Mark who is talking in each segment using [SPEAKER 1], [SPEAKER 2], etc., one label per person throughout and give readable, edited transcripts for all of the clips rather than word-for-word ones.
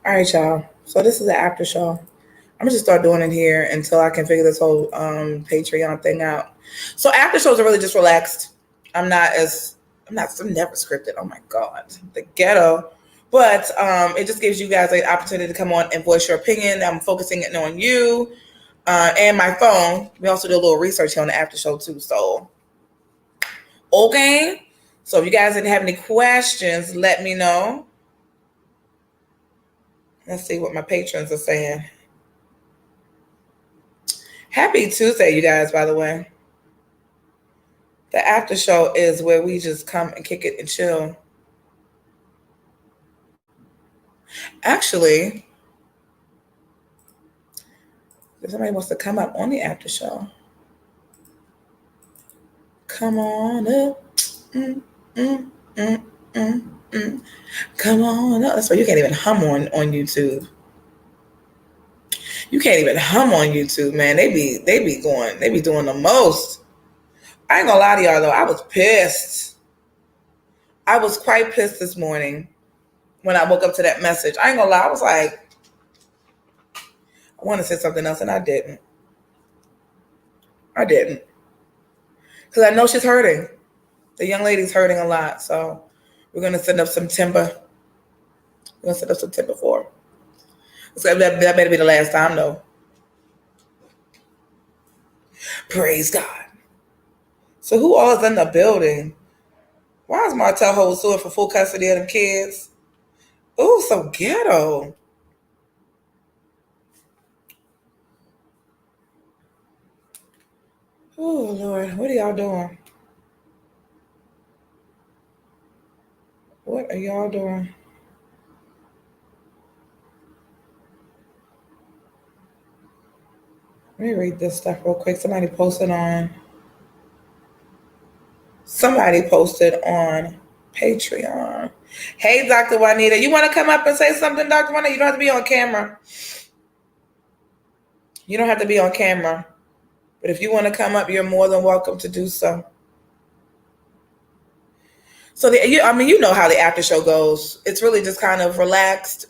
[SPEAKER 1] All right, y'all. So this is the after show. I'm gonna just start doing it here until I can figure this whole Patreon thing out. So after shows are really just relaxed. I'm not as I'm never scripted. Oh my god, the ghetto. But it just gives you guys an opportunity to come on and voice your opinion. I'm focusing it on you and my phone. We also do a little research here on the after show too. So okay. So if you guys didn't have any questions, let me know. Let's see what my patrons are saying. Happy Tuesday, you guys, by the way. The after show is where we just come and kick it and chill. Actually, if somebody wants to come up on the after show, come on up. Mm, mm, mm. Come on up. That's why you can't even hum on YouTube. You can't even hum on YouTube, man. They be doing the most. I ain't gonna lie to y'all though, I was pissed. I was quite pissed this morning when I woke up to that message. I ain't gonna lie, I was like, I want to say something else and I didn't. Because I know she's hurting. The young lady's hurting a lot. So we're going to send up some timber. We're going to send up some timber for her. So that better be the last time, though. Praise God. So who all is in the building? Why is Martell Hold suing for full custody of them kids? Ooh, so ghetto. Oh, Lord. What are y'all doing? What are y'all doing? Let me read this stuff real quick. Somebody posted on Patreon. Hey, Dr. Juanita, you want to come up and say something, Dr. Juanita? You don't have to be on camera. You don't have to be on camera. But if you want to come up, you're more than welcome to do so. So, you know how the after show goes. It's really just kind of relaxed.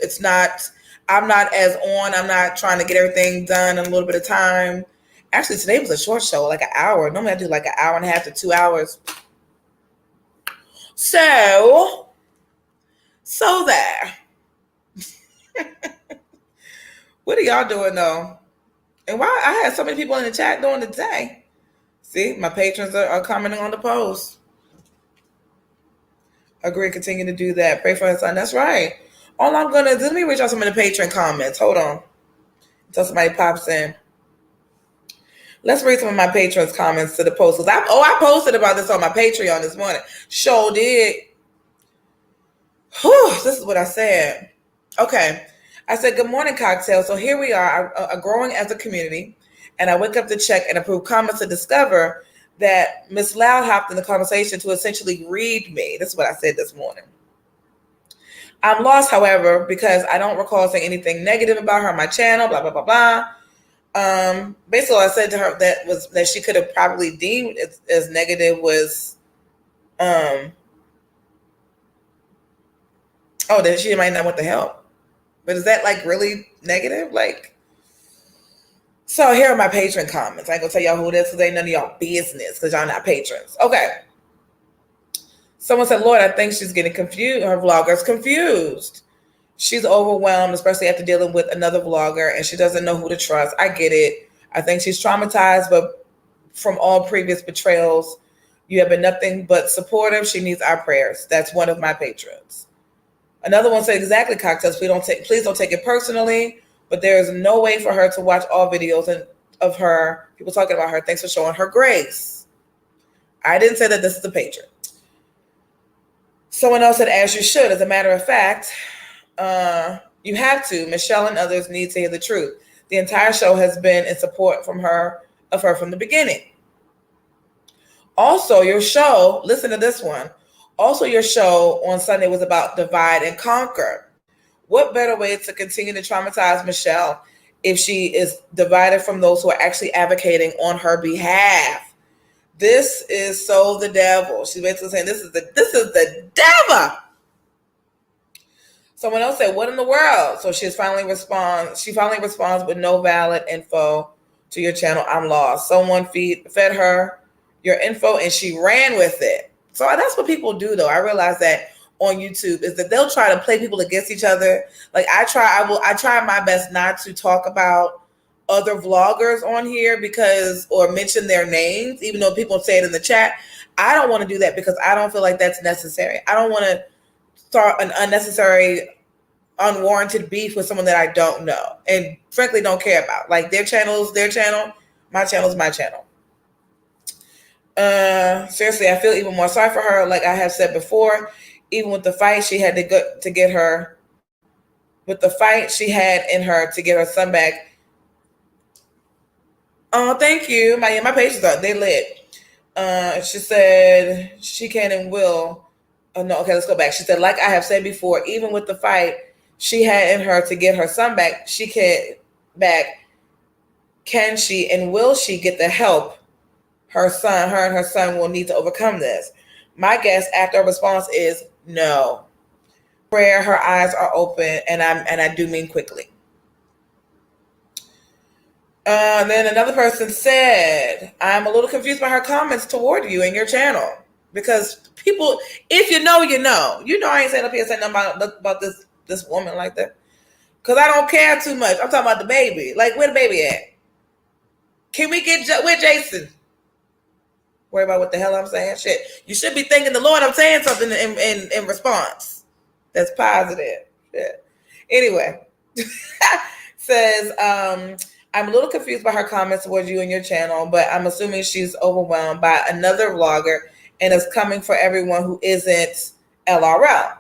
[SPEAKER 1] I'm not as on. I'm not trying to get everything done in a little bit of time. Actually, today was a short show, like an hour. Normally I do like an hour and a half to 2 hours. So there. What are y'all doing though? And why I had so many people in the chat during the day. See, my patrons are commenting on the post. Agree, continue to do that. Pray for her son. That's right. All I'm gonna do, let me reach out some of the patron comments. Hold on. Until somebody pops in. Let's read some of my patrons' comments to the post. I posted about this on my Patreon this morning. Sure did. Whew, this is what I said. Okay. I said, good morning, cocktail. So here we are growing as a community. And I wake up to check and approve comments to discover that Miss Loud hopped in the conversation to essentially read me. This is what I said this morning. I'm lost, however, because I don't recall saying anything negative about her on my channel, blah, blah, blah, blah. Basically, I said to her that she could have probably deemed as negative was, that she might not want the help. But is that like really negative? Like, so here are my patron comments. I ain't gonna tell y'all who it is because ain't none of y'all business because y'all not patrons. Okay. Someone said, Lord, I think she's getting confused. Her vlogger's confused. She's overwhelmed, especially after dealing with another vlogger, and she doesn't know who to trust. I get it. I think she's traumatized, but from all previous betrayals, you have been nothing but supportive. She needs our prayers. That's one of my patrons. Another one said, exactly, cocktails. Please don't take it personally, but there is no way for her to watch all videos of her, people talking about her. Thanks for showing her grace. I didn't say that this is a patron. Someone else said, as you should. As a matter of fact, you have to. Michelle and others need to hear the truth. The entire show has been in support of her from the beginning. Also, your show, listen to this one. Also, your show on Sunday was about divide and conquer. What better way to continue to traumatize Michelle if she is divided from those who are actually advocating on her behalf? This is so the devil. She's basically saying this is the devil. Someone else said, "What in the world?" So she finally responds with no valid info to your channel. I'm lost. Someone fed her your info and she ran with it. So that's what people do, though. I realize that on YouTube is that they'll try to play people against each other. Like I try my best not to talk about other vloggers on here or mention their names, even though people say it in the chat. I don't want to do that because I don't feel like that's necessary. I don't want to start an unnecessary, unwarranted beef with someone that I don't know and frankly don't care about. Like their channel is their channel, my channel is my channel. Seriously, I feel even more sorry for her. Like I have said before, even with the fight she had to get her son back. Oh, thank you. My pages are they lit. She said she can and will. Oh no, okay, let's go back. She said, like I have said before, even with the fight she had in her to get her son back, can she and will she get the help her and her son will need to overcome this? My guess after a response is no. Prayer, her eyes are open, and I do mean quickly. Then another person said, I'm a little confused by her comments toward you and your channel. Because people, if you know, you know. You know I ain't saying up here saying nothing about this woman like that. Because I don't care too much. I'm talking about the baby. Like, where the baby at? Can we get, where Jason? Worry about what the hell I'm saying? Shit. You should be thanking the Lord I'm saying something in response. That's positive. Yeah. Anyway. Says, I'm a little confused by her comments towards you and your channel, but I'm assuming she's overwhelmed by another vlogger and is coming for everyone who isn't LRL.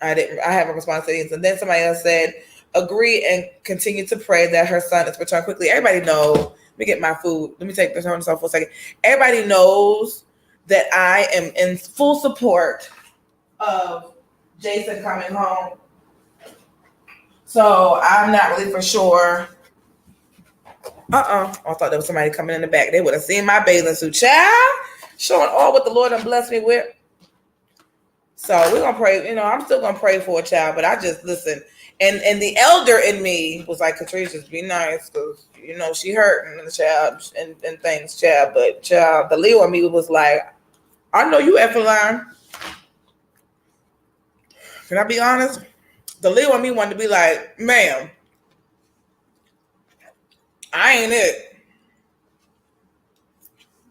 [SPEAKER 1] I haven't responded to these. And then somebody else said, agree and continue to pray that her son is returned quickly. Everybody knows. Let me get my food. Let me take this on for a second. Everybody knows that I am in full support of Jason coming home. So I'm not really for sure. I thought there was somebody coming in the back. They would have seen my bathing suit, child, showing all what the Lord done blessed me with. So we're gonna pray. I'm still gonna pray for a child, but I just listen. And the elder in me was like, Catrice, just be nice, because she hurting the child and things, child. But child, the Leo in me was like, I know you effing lying. Can I be honest? The Leo in me wanted to be like, ma'am, I ain't it.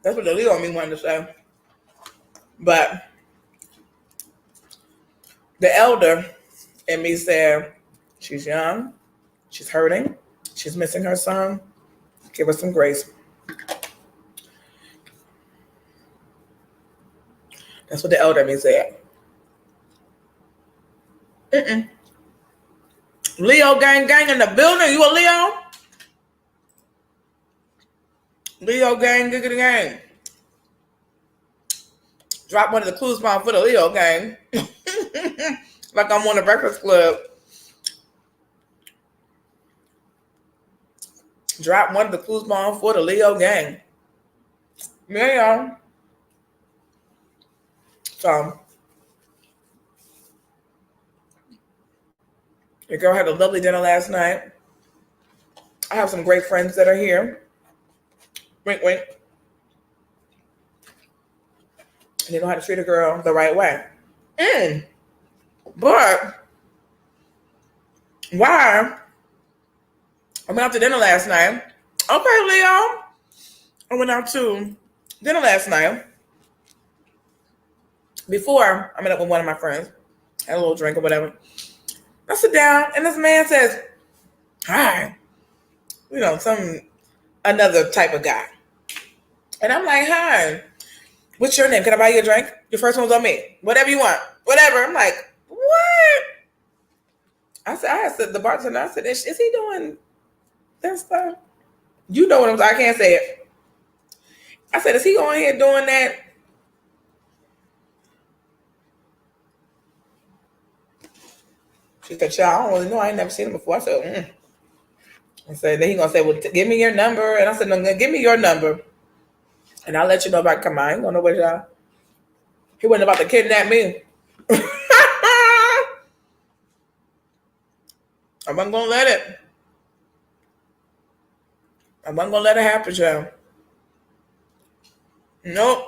[SPEAKER 1] That's what the Leo in me wanted to say. But the elder in me said, she's young, she's hurting, she's missing her son. Give her some grace. That's what the elder in me said. Leo gang in the building. You a Leo? Leo gang, gang. Drop one of the clues bomb for the Leo gang. Like I'm on the Breakfast Club. Drop one of the clues bomb for the Leo gang. Yeah, y'all. So, your girl had a lovely dinner last night. I have some great friends that are here. Wink, wink. And they know how to treat a girl the right way. But why? I went out to dinner last night. Okay, Leo. I went out to dinner last night. Before I met up with one of my friends, had a little drink or whatever. I sit down and this man says, hi. Another type of guy. And I'm like, hi. What's your name? Can I buy you a drink? Your first one's on me. Whatever you want. Whatever. I'm like, what? I said, the bartender, I said, is he doing that stuff? You know what I'm saying? I can't say it. I said, is he going here doing that? She said, child, I don't really know. I ain't never seen him before. I said, I said, then he gonna say, well, give me your number. And I said, no, give me your number. And I'll let you know if I can come out. I ain't gonna know what y'all. He wasn't about to kidnap me. I wasn't gonna let it. I wasn't gonna let it happen, y'all. Nope.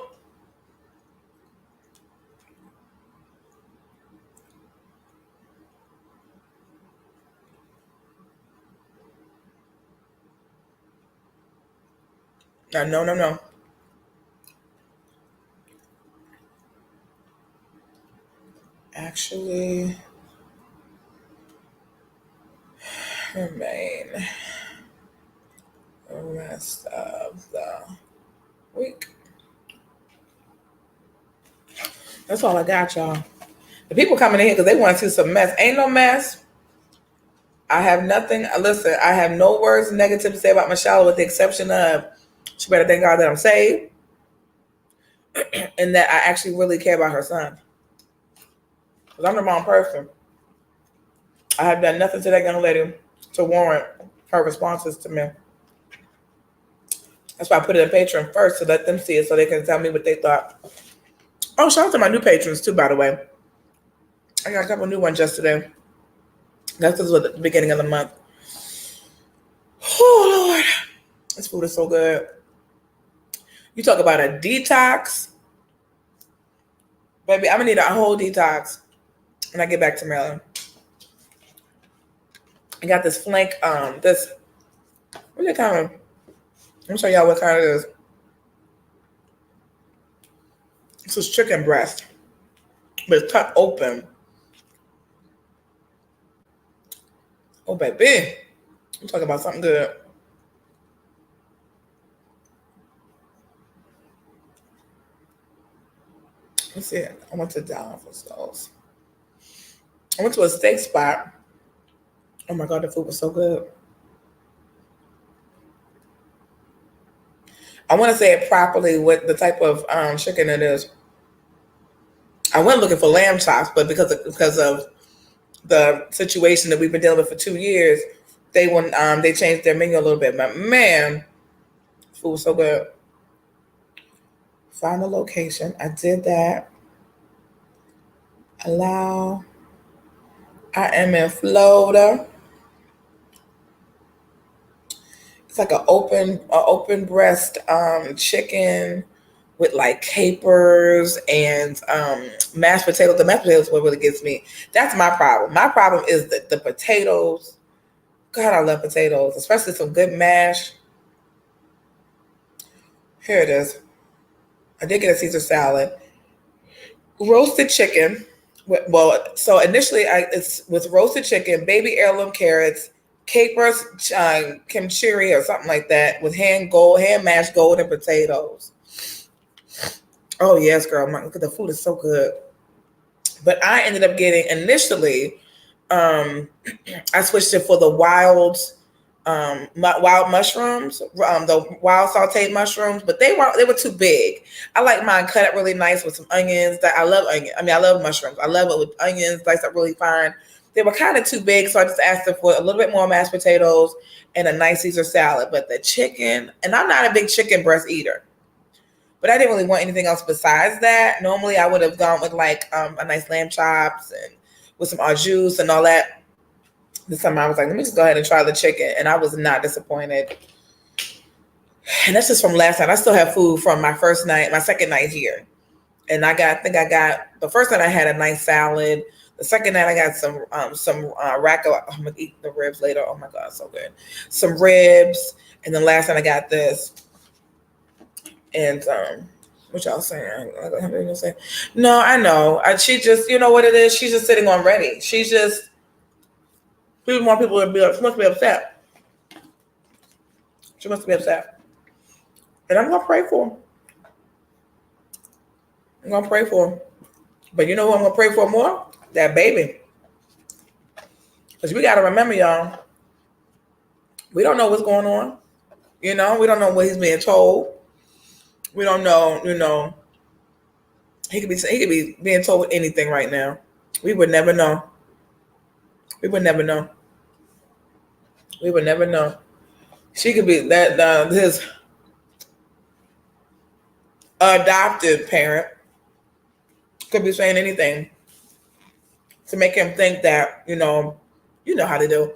[SPEAKER 1] No, no, no, no. Actually, remain the rest of the week. That's all I got, y'all. The people coming in here because they want to see some mess. Ain't no mess. I have nothing. Listen, I have no words negative to say about Michelle, with the exception of she better thank God that I'm saved and that I actually really care about her son. Because I'm the wrong person. I have done nothing to that young lady to warrant her responses to me. That's why I put it in Patreon first to let them see it so they can tell me what they thought. Oh, shout out to my new patrons too, by the way. I got a couple new ones yesterday. That's just at the beginning of the month. Oh, Lord. This food is so good. You talk about a detox. Baby, I'm going to need a whole detox when I get back to Maryland. I got this flank, what is it kind of? I'm show y'all what kind it is. This is chicken breast, but it's cut open. Oh, baby. I'm talking about something good. Let's see. I went to Dallas. I went to a steak spot. Oh my God, the food was so good. I want to say it properly what the type of chicken it is. I went looking for lamb chops, but because of the situation that we've been dealing with for 2 years, they changed their menu a little bit. But man, food was so good. Find the location. I did that. Allow. I am in Florida. It's like an open breast chicken with like capers and mashed potatoes. The mashed potatoes is what really gets me. That's my problem. My problem is the potatoes. God, I love potatoes, especially some good mash. Here it is. I did get a Caesar salad. Roasted chicken. Well, so initially it's with roasted chicken, baby heirloom carrots, capers, kimchi or something like that, with hand mashed golden potatoes. Oh yes, girl, the food is so good. But I ended up getting initially, I switched it for the wild mushrooms, the wild sauteed mushrooms, but they were too big. I like mine cut up really nice with some onions. That I love onions. I mean, I love mushrooms. I love it with onions diced up really fine. They were kind of too big, so I just asked them for a little bit more mashed potatoes and a nice Caesar salad. But the chicken, and I'm not a big chicken breast eater, but I didn't really want anything else besides that. Normally, I would have gone with like a nice lamb chops and with some au jus and all that. This time I was like, let me just go ahead and try the chicken. And I was not disappointed. And that's just from last night. I still have food from my second night here. And I think I got, the first night I had a nice salad. The second night I got some rack of, I'm going to eat the ribs later. Oh my God, so good. Some ribs. And then last night I got this. And what y'all saying? No, I know. She just, you know what it is? She's just sitting on ready. She's just, people want people to be, she must be upset. She must be upset. And I'm going to pray for her. I'm going to pray for her. But you know who I'm going to pray for more? That baby. Because we got to remember, y'all, we don't know what's going on. You know, we don't know what he's being told. We don't know, he could be being told anything right now. We would never know. We would never know. We would never know. She could be that his adopted parent could be saying anything to make him think that, you know how to do.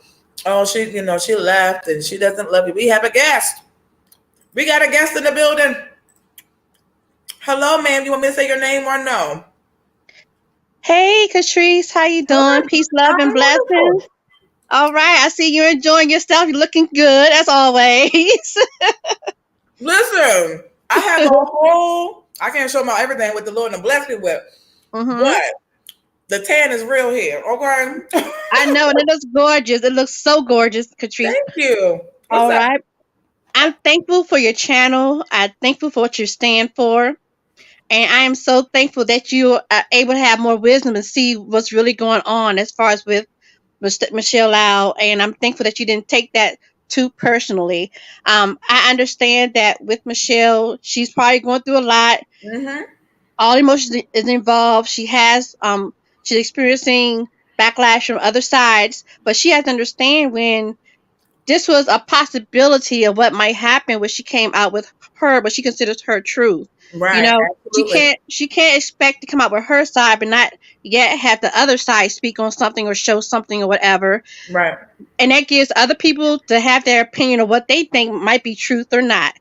[SPEAKER 1] Oh, she left and she doesn't love you. We have a guest. We got a guest in the building. Hello, ma'am. You want me to say your name or no?
[SPEAKER 2] Hey, Catrice, how you doing?
[SPEAKER 1] Hi.
[SPEAKER 2] Peace, love, and
[SPEAKER 1] I'm
[SPEAKER 2] blessings.
[SPEAKER 1] wonderful.
[SPEAKER 2] All right, I see you're enjoying yourself. You're looking good as always.
[SPEAKER 1] Listen, I have a whole. I can't show my everything with the Lord and bless me with,
[SPEAKER 2] hmm
[SPEAKER 1] but the tan is real here. Okay.
[SPEAKER 2] I know, and it looks gorgeous. It looks so gorgeous, Catrice.
[SPEAKER 1] Thank you. What's
[SPEAKER 2] All
[SPEAKER 1] up?
[SPEAKER 2] right, I'm thankful for your channel. I'm thankful for what you stand for, and I am so thankful that you are able to have more wisdom and see what's really going on as far as with Michelle Lau, and I'm thankful that you didn't take that too personally. I understand that with Michelle, she's probably going through a lot.
[SPEAKER 1] Mm-hmm.
[SPEAKER 2] All emotions is involved. She's experiencing backlash from other sides, but she has to understand when this was a possibility of what might happen when she came out with what she considers her truth. You
[SPEAKER 1] Right.
[SPEAKER 2] know,
[SPEAKER 1] Absolutely.
[SPEAKER 2] she can't expect to come out with her side but not yet have the other side speak on something or show something or whatever.
[SPEAKER 1] Right.
[SPEAKER 2] And that gives other people to have their opinion of what they think might be truth or not.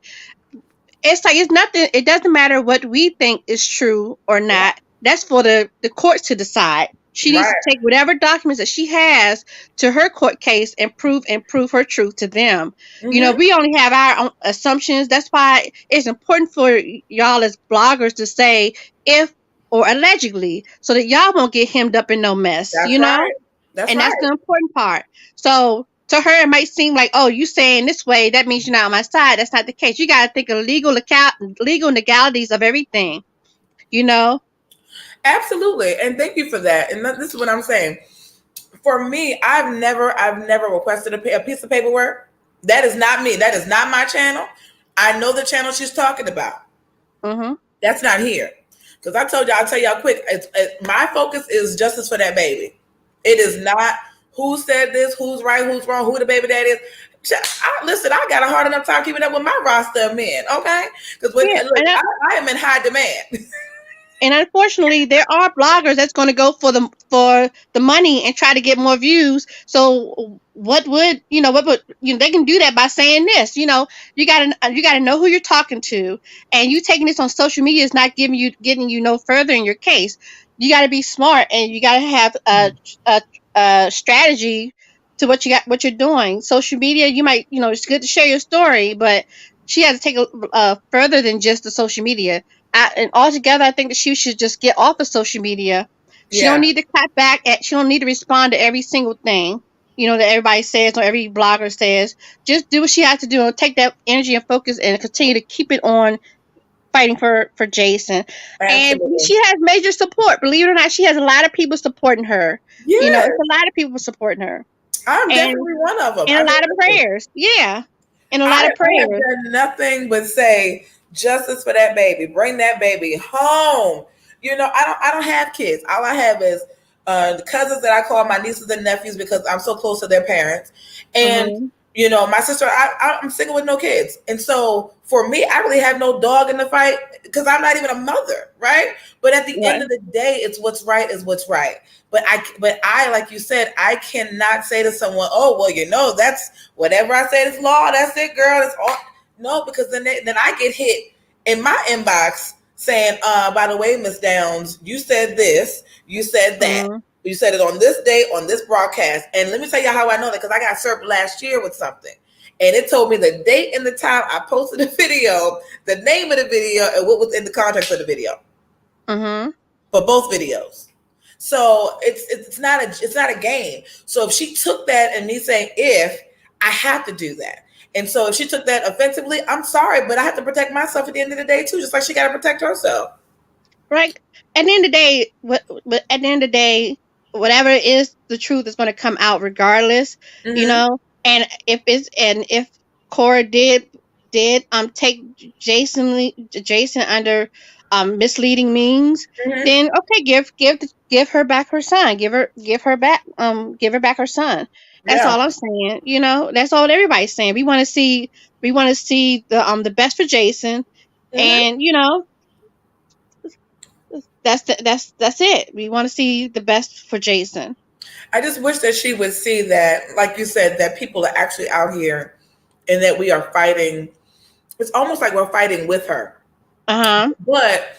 [SPEAKER 2] It's like it's nothing. It doesn't matter what we think is true or
[SPEAKER 1] Yeah.
[SPEAKER 2] not. That's for the courts to decide. She needs to
[SPEAKER 1] Right.
[SPEAKER 2] take whatever documents that she has to her court case and prove her truth to them. You know,
[SPEAKER 1] Mm-hmm.
[SPEAKER 2] we only have our own assumptions. That's why it's important for y'all as bloggers to say if or allegedly, so that y'all won't get hemmed up in no mess.
[SPEAKER 1] That's
[SPEAKER 2] You know,
[SPEAKER 1] right. That's
[SPEAKER 2] and that's
[SPEAKER 1] right.
[SPEAKER 2] the important part. So to her, it might seem like, oh, you saying this way, that means you're not on my side. That's not the case. You got to think of legal legalities of everything. You know.
[SPEAKER 1] Absolutely. And thank you for that. And this is what I'm saying. For me, I've never requested a piece of paperwork. That is not me. That is not my channel. I know the channel she's talking about.
[SPEAKER 2] Mhm.
[SPEAKER 1] That's not here. Because I'll tell y'all quick. My focus is justice for that baby. It is not who said this, who's right, who's wrong, who the baby dad is. Listen, I got a hard enough time keeping up with my roster of men, okay? Because look,
[SPEAKER 2] Yeah,
[SPEAKER 1] I am in high demand.
[SPEAKER 2] and unfortunately there are bloggers that's going to go for the money and try to get more views. So what would they can do that by saying this. You got to know who you're talking to, and you taking this on social media is not getting you no further in your case. You got to be smart, and you got to have a strategy to what you're doing. Social media, you might, it's good to share your story, but she has to take further than just the social media. And altogether, I think that she should just get off of social media. She don't
[SPEAKER 1] Yeah,
[SPEAKER 2] need to clap back at. She don't need to respond to every single thing, that everybody says or every blogger says. Just do what she has to do and take that energy and focus and continue to keep it on fighting for Jason. And
[SPEAKER 1] absolutely.
[SPEAKER 2] she has major support. Believe it or not, she has a lot of people supporting her. It's
[SPEAKER 1] Yes,
[SPEAKER 2] a lot of people supporting her,
[SPEAKER 1] I'm
[SPEAKER 2] and
[SPEAKER 1] definitely one of them.
[SPEAKER 2] and
[SPEAKER 1] I
[SPEAKER 2] a
[SPEAKER 1] mean,
[SPEAKER 2] lot of
[SPEAKER 1] listen,
[SPEAKER 2] prayers. Yeah, and a lot of
[SPEAKER 1] I have
[SPEAKER 2] prayers.
[SPEAKER 1] done nothing but say justice for that baby. Bring that baby home. I don't have kids. All I have is cousins that I call my nieces and nephews because I'm so close to their parents. And
[SPEAKER 2] Mm-hmm.
[SPEAKER 1] my sister, I'm single with no kids, and so for me, I really have no dog in the fight because I'm not even a mother, right? But at the end
[SPEAKER 2] Right.
[SPEAKER 1] of the day, it's what's right is what's right. But I, like you said, I cannot say to someone, "Oh, well, that's whatever I say is law. That's it, girl. That's all." No, because then I get hit in my inbox saying, by the way, Miss Downs, you said this, you said that,
[SPEAKER 2] Mm-hmm.
[SPEAKER 1] you said it on this day on this broadcast." And let me tell you how I know that, because I got served last year with something. And it told me the date and the time I posted the video, the name of the video, and what was in the context of the video
[SPEAKER 2] Mm-hmm.
[SPEAKER 1] for both videos. So it's not a game. So if she took that and me saying if, I have to do that. And so if she took that offensively, I'm sorry, but I have to protect myself at the end of the day too, just like she got to protect herself.
[SPEAKER 2] Right. At the end of the day, at the end of the day, whatever it is, the truth is going to come out regardless. You
[SPEAKER 1] Mm-hmm.
[SPEAKER 2] know, and if Cora did take Jason under misleading means,
[SPEAKER 1] Mm-hmm.
[SPEAKER 2] then okay, give her back her son. Give her back her son. That's
[SPEAKER 1] Yeah.
[SPEAKER 2] all I'm saying. That's all everybody's saying. We want to see the best for Jason,
[SPEAKER 1] Mm-hmm.
[SPEAKER 2] and that's it. We want to see the best for Jason.
[SPEAKER 1] I just wish that she would see that, like you said, that people are actually out here and that we are fighting. It's almost like we're fighting with her.
[SPEAKER 2] Uh-huh.
[SPEAKER 1] But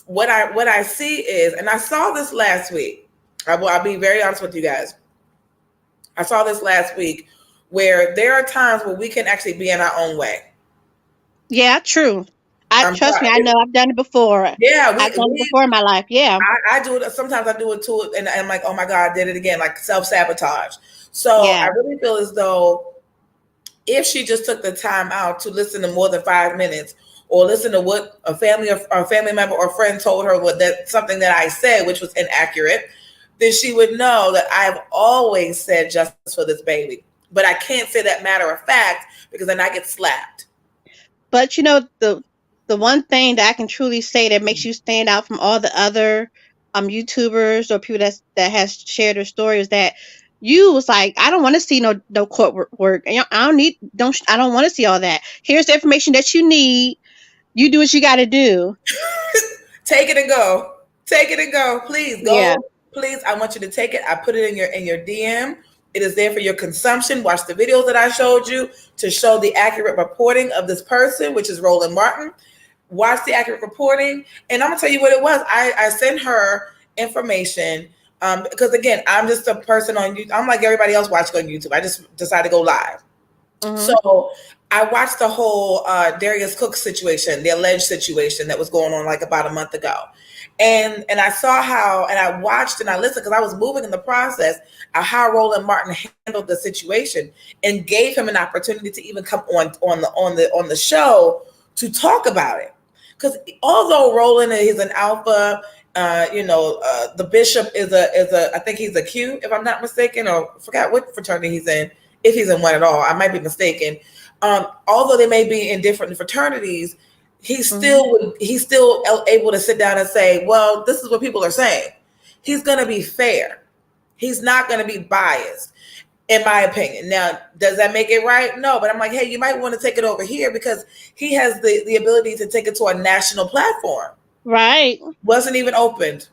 [SPEAKER 1] what I see is, and I saw this last week. I'll be very honest with you guys. I saw this last week where there are times where we can actually be in our own way.
[SPEAKER 2] Yeah, true. I
[SPEAKER 1] I'm
[SPEAKER 2] trust me,
[SPEAKER 1] sorry.
[SPEAKER 2] I know I've done it before.
[SPEAKER 1] Yeah,
[SPEAKER 2] I've done it before in my life. Yeah.
[SPEAKER 1] I do it. Sometimes I do it too, and I'm like, oh my god, I did it again, like self sabotage. So
[SPEAKER 2] Yeah.
[SPEAKER 1] I really feel as though if she just took the time out to listen to more than 5 minutes, or listen to what a family member or friend told her, what that something that I said, which was inaccurate, then she would know that I've always said justice for this baby. But I can't say that matter of fact because then I get slapped.
[SPEAKER 2] But the one thing that I can truly say that makes you stand out from all the other YouTubers or people that has shared their story is that you was like, I don't want to see no court work. I don't want to see all that. Here's the information that you need. You do what you got to do.
[SPEAKER 1] Take it and go. Take it and go. Please
[SPEAKER 2] Yeah.
[SPEAKER 1] go. Please, I want you to take it. I put it in your DM. It is there for your consumption. Watch the videos that I showed you to show the accurate reporting of this person, which is Roland Martin. Watch the accurate reporting, and I'm gonna tell you what it was. I sent her information because again, I'm just a person on YouTube. I'm like everybody else watching on YouTube. I just decided to go live.
[SPEAKER 2] Mm-hmm.
[SPEAKER 1] So I watched the whole Darius Cook situation, the alleged situation that was going on like about a month ago. And I saw how, and I watched and I listened because I was moving in the process of how Roland Martin handled the situation and gave him an opportunity to even come on the show to talk about it. Because although Roland is an alpha, the bishop is a I think he's a Q if I'm not mistaken, or I forgot what fraternity he's in. If he's in one at all, I might be mistaken. Although they may be in different fraternities, he's still able to sit down and say, well, this is what people are saying. He's going to be fair. He's not going to be biased, in my opinion. Now, does that make it right? No, but I'm like, hey, you might want to take it over here because he has the ability to take it to a national platform.
[SPEAKER 2] Right.
[SPEAKER 1] Wasn't even opened.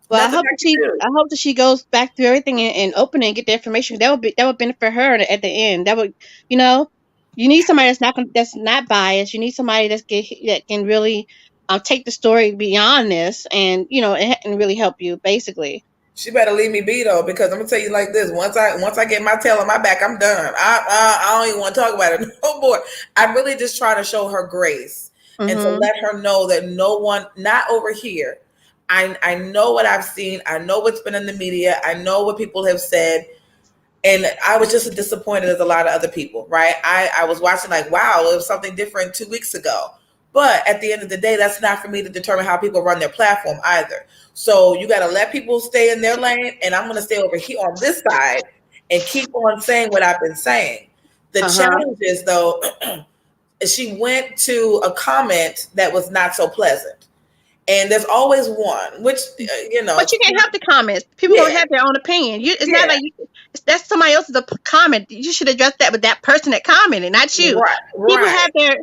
[SPEAKER 2] Well, I hope that she goes back through everything and open it and get the information. That would benefit her at the end. That would, you need somebody that's not biased. You need somebody that can really take the story beyond this and and really help you basically.
[SPEAKER 1] She better leave me be though, because I'm gonna tell you like this: once I get my tail on my back, I'm done. I don't even want to talk about it no more. I'm really just trying to show her grace and to let her know that no one, not over here. I know what I've seen. I know what's been in the media. I know what people have said. And I was just as disappointed as a lot of other people, right? I was watching like, wow, it was something different 2 weeks ago. But at the end of the day, that's not for me to determine how people run their platform either. So you got to let people stay in their lane. And I'm going to stay over here on this side and keep on saying what I've been saying. The challenge is, though, she went to a comment that was not so pleasant. And there's always one, which,
[SPEAKER 2] But you can't help the comments. People don't have their own opinion. It's not like that's somebody else's comment. You should address that with that person that commented, not you.
[SPEAKER 1] Right.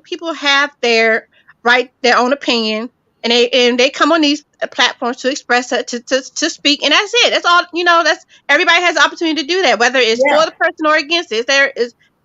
[SPEAKER 2] People have their own opinion, and they come on these platforms to express it, to speak, and that's it. That's all. That's everybody has the opportunity to do that, whether it's for the person or against it.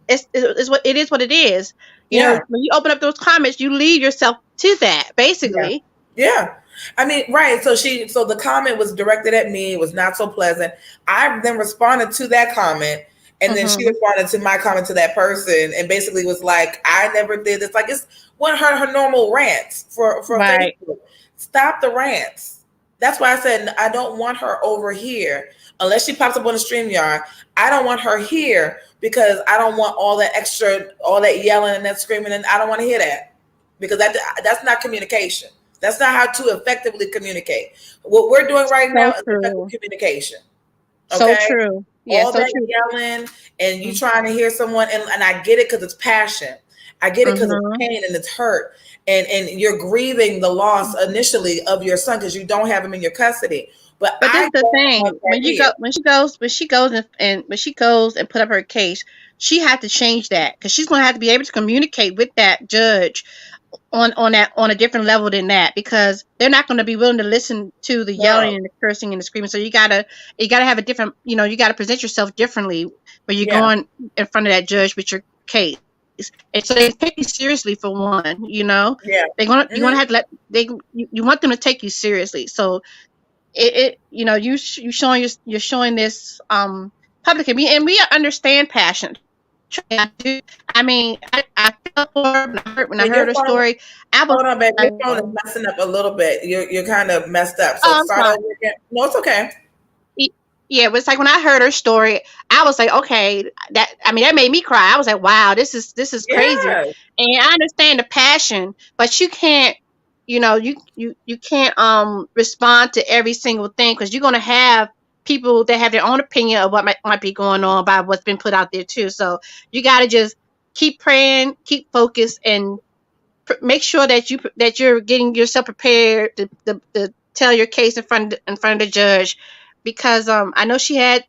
[SPEAKER 2] It's what it is. When you open up those comments, you leave yourself to that, basically.
[SPEAKER 1] Yeah. I mean, right. So the comment was directed at me. It was not so pleasant. I then responded to that comment, and then she responded to my comment to that person, and basically was like, I never did this. Like, it's one of her normal rants for Facebook. Stop the rants. That's why I said I don't want her over here unless she pops up on the StreamYard. I don't want her here because I don't want all that yelling and that screaming, and I don't want to hear that because that's not communication. That's not how to effectively communicate. What we're doing right now is effective communication.
[SPEAKER 2] Okay? So true. Yeah,
[SPEAKER 1] all that yelling and you trying to hear someone, and I get it because it's passion. I get it because it's pain and it's hurt. And you're grieving the loss initially of your son because you don't have him in your custody. But
[SPEAKER 2] that's the thing. When she goes and put up her case, she had to change that because she's going to have to be able to communicate with that judge on a different level than that, because they're not going to be willing to listen to the
[SPEAKER 1] No.
[SPEAKER 2] yelling and the cursing and the screaming. So you gotta have a different, you gotta present yourself differently when you're
[SPEAKER 1] Yeah.
[SPEAKER 2] going in front of that judge with your case, and so they take you seriously for one.
[SPEAKER 1] Yeah.
[SPEAKER 2] You're gonna have to you want them to take you seriously. So you're showing this public, and we understand passion. I do. I mean, I felt for her when I
[SPEAKER 1] Yeah,
[SPEAKER 2] heard
[SPEAKER 1] your
[SPEAKER 2] her
[SPEAKER 1] phone.
[SPEAKER 2] story. I was
[SPEAKER 1] Hold on, baby. Your
[SPEAKER 2] like,
[SPEAKER 1] phone is messing up a little bit. You're kind of messed up. So
[SPEAKER 2] oh, I'm
[SPEAKER 1] start
[SPEAKER 2] sorry.
[SPEAKER 1] over again. No, it's okay.
[SPEAKER 2] Yeah, it was like when I heard her story, I was like, okay, that made me cry. I was like, wow, this is crazy.
[SPEAKER 1] Yeah.
[SPEAKER 2] And I understand the passion, but you can't, you can't respond to every single thing, because you're gonna have people that have their own opinion of what might be going on by what's been put out there too. So you gotta just keep praying, keep focused, and make sure that you're getting yourself prepared to tell your case in front of the judge, because I know she had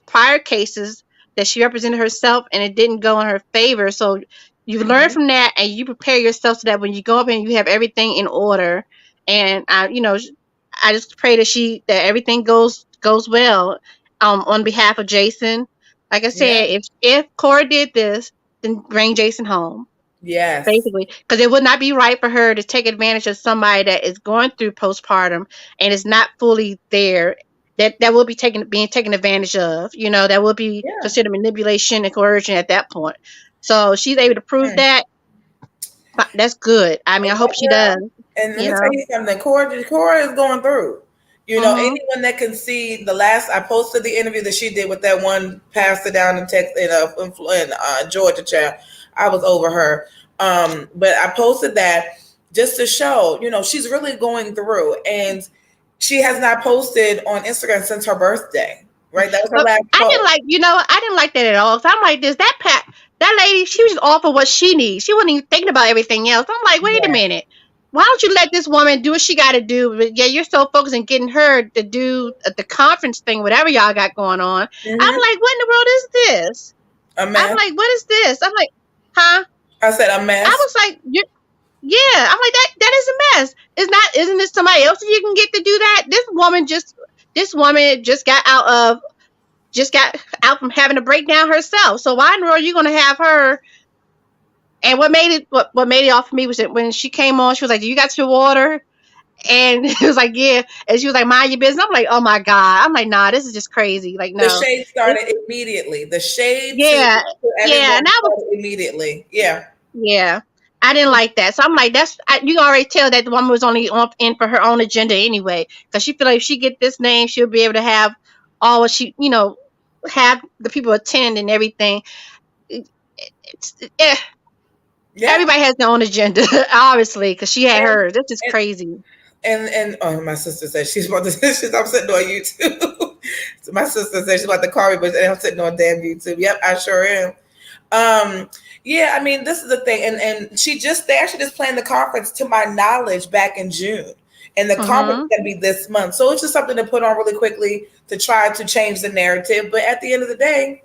[SPEAKER 2] prior cases that she represented herself and it didn't go in her favor. So you learn
[SPEAKER 1] Mhm.
[SPEAKER 2] from that and you prepare yourself so that when you go up and you have everything in order. And I just pray that everything goes well on behalf of Jason. Like I
[SPEAKER 1] Yeah.
[SPEAKER 2] said, if Cora did this, then bring Jason home,
[SPEAKER 1] Yes.
[SPEAKER 2] basically, because it would not be right for her to take advantage of somebody that is going through postpartum and is not fully there. That will be being taken advantage of. That will be
[SPEAKER 1] Yeah.
[SPEAKER 2] considered manipulation and coercion at that point. So she's able to prove
[SPEAKER 1] Mm.
[SPEAKER 2] that. That's good. I mean,
[SPEAKER 1] And
[SPEAKER 2] I hope
[SPEAKER 1] that
[SPEAKER 2] she does.
[SPEAKER 1] girl, and let
[SPEAKER 2] You
[SPEAKER 1] me tell
[SPEAKER 2] know.
[SPEAKER 1] you something. Cora is going through.
[SPEAKER 2] Mhm.
[SPEAKER 1] Anyone that can see the last, I posted the interview that she did with that one pastor down in Texas, in Georgia, child. I was over her. But I posted that just to show, she's really going through, and she has not posted on Instagram since her birthday. Right, that was her
[SPEAKER 2] But
[SPEAKER 1] last
[SPEAKER 2] I didn't
[SPEAKER 1] post.
[SPEAKER 2] like that at all. So I'm like, that lady, she was just all for what she needs. She wasn't even thinking about everything else. I'm like, wait a
[SPEAKER 1] Yeah.
[SPEAKER 2] minute. Why don't you let this woman do what she got to do? But yeah, you're so focused on getting her to do the conference thing, whatever y'all got going on. I'm
[SPEAKER 1] Hmm.
[SPEAKER 2] like, what in the world is this?
[SPEAKER 1] A
[SPEAKER 2] I'm
[SPEAKER 1] mess.
[SPEAKER 2] like, what is this? I'm like, huh?
[SPEAKER 1] I said a
[SPEAKER 2] I
[SPEAKER 1] mess.
[SPEAKER 2] was like, yeah. I'm like, that is a mess. Isn't this somebody else you can get to do that? This woman just got out from having a breakdown herself. So why in the world are you going to have her? And what made it off for me was that when she came on, she was like, "Do you got your water?" And it was like, "Yeah." And she was like, "Mind your business." I'm like, "Oh my god!" I'm like, "Nah, this is just crazy." Like,
[SPEAKER 1] The
[SPEAKER 2] no,
[SPEAKER 1] shade
[SPEAKER 2] it,
[SPEAKER 1] started immediately. The shade
[SPEAKER 2] yeah,
[SPEAKER 1] to
[SPEAKER 2] yeah.
[SPEAKER 1] everyone
[SPEAKER 2] And I was,
[SPEAKER 1] started immediately. Yeah.
[SPEAKER 2] yeah, I didn't like that. So I'm like, you can already tell that the woman was only in for her own agenda anyway, because she feel like if she get this name, she'll be able to have all what she, have the people attend and everything. It, it's
[SPEAKER 1] Yeah.
[SPEAKER 2] everybody has their own agenda, obviously, because she had
[SPEAKER 1] And
[SPEAKER 2] hers. That's just
[SPEAKER 1] and
[SPEAKER 2] crazy.
[SPEAKER 1] and oh, my sister said she's about to. I'm sitting on YouTube. So my sister said she's about to call me, but I'm sitting on damn YouTube. Yep, I sure am. Yeah, I mean, this is the thing, and they actually just planned the conference, to my knowledge, back in June, and the conference is
[SPEAKER 2] Mm-hmm.
[SPEAKER 1] going to be this month. So it's just something to put on really quickly to try to change the narrative. But at the end of the day,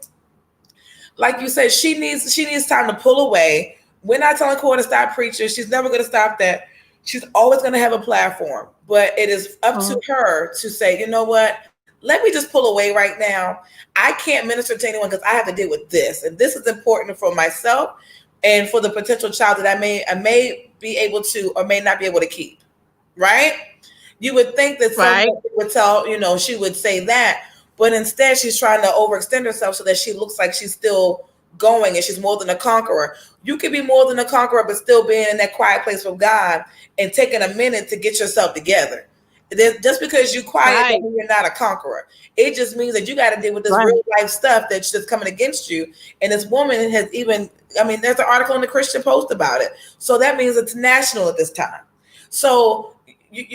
[SPEAKER 1] like you said, she needs time to pull away. We're not telling Cora to stop preaching. She's never going to stop that. She's always going to have a platform, but it is up
[SPEAKER 2] Mm-hmm.
[SPEAKER 1] to her to say, you know what? Let me just pull away right now. I can't minister to anyone because I have to deal with this, and this is important for myself and for the potential child that I may be able to or may not be able to keep. Right? You would think that someone
[SPEAKER 2] Right.
[SPEAKER 1] would she would say that, but instead she's trying to overextend herself so that she looks like she's still going and she's more than a conqueror. You can be more than a conqueror, but still being in that quiet place with God and taking a minute to get yourself together. Just because you quiet
[SPEAKER 2] Right.
[SPEAKER 1] doesn't mean you're not a conqueror. It just means that you got to deal with this
[SPEAKER 2] Right.
[SPEAKER 1] real life stuff that's just coming against you. And this woman has even, I mean, there's an article in the Christian Post about it. So that means it's national at this time. So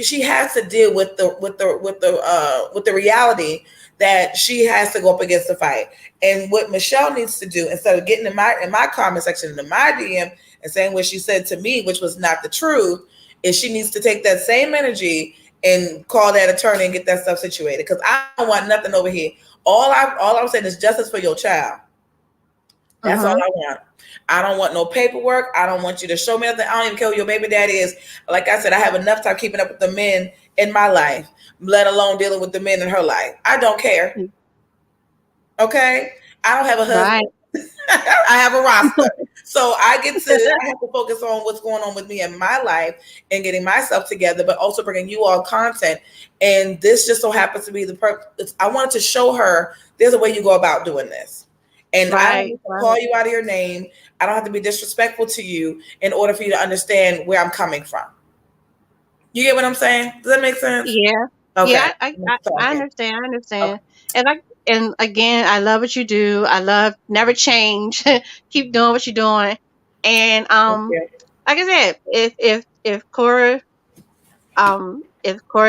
[SPEAKER 1] she has to deal with the reality that she has to go up against the fight. And what Michelle needs to do, instead of getting in my comment section, in my DM, and saying what she said to me, which was not the truth, is she needs to take that same energy and call that attorney and get that stuff situated. Because I don't want nothing over here. All I'm saying is justice for your child. That's all
[SPEAKER 2] Uh-huh.
[SPEAKER 1] I want. I don't want no paperwork. I don't want you to show me nothing. I don't even care who your baby daddy is. Like I said, I have enough time keeping up with the men in my life, let alone dealing with the men in her life. I don't care. Okay? I don't have a husband.
[SPEAKER 2] Right.
[SPEAKER 1] I have a roster. So I have to focus on what's going on with me in my life and getting myself together, but also bringing you all content. And this just so happens to be the purpose. I wanted to show her there's a way you go about doing this. And I don't
[SPEAKER 2] Right.
[SPEAKER 1] have to call
[SPEAKER 2] Right.
[SPEAKER 1] you out of your name. I don't have to be disrespectful to you in order for you to understand where I'm coming from. You get what I'm saying? Does that make sense?
[SPEAKER 2] Yeah.
[SPEAKER 1] Okay.
[SPEAKER 2] Yeah,
[SPEAKER 1] I'm
[SPEAKER 2] I
[SPEAKER 1] talking.
[SPEAKER 2] understand. I
[SPEAKER 1] Okay.
[SPEAKER 2] understand. And again, I love what you do. I love never change. Keep doing what you're doing. And
[SPEAKER 1] Thank you.
[SPEAKER 2] like I said, if Cora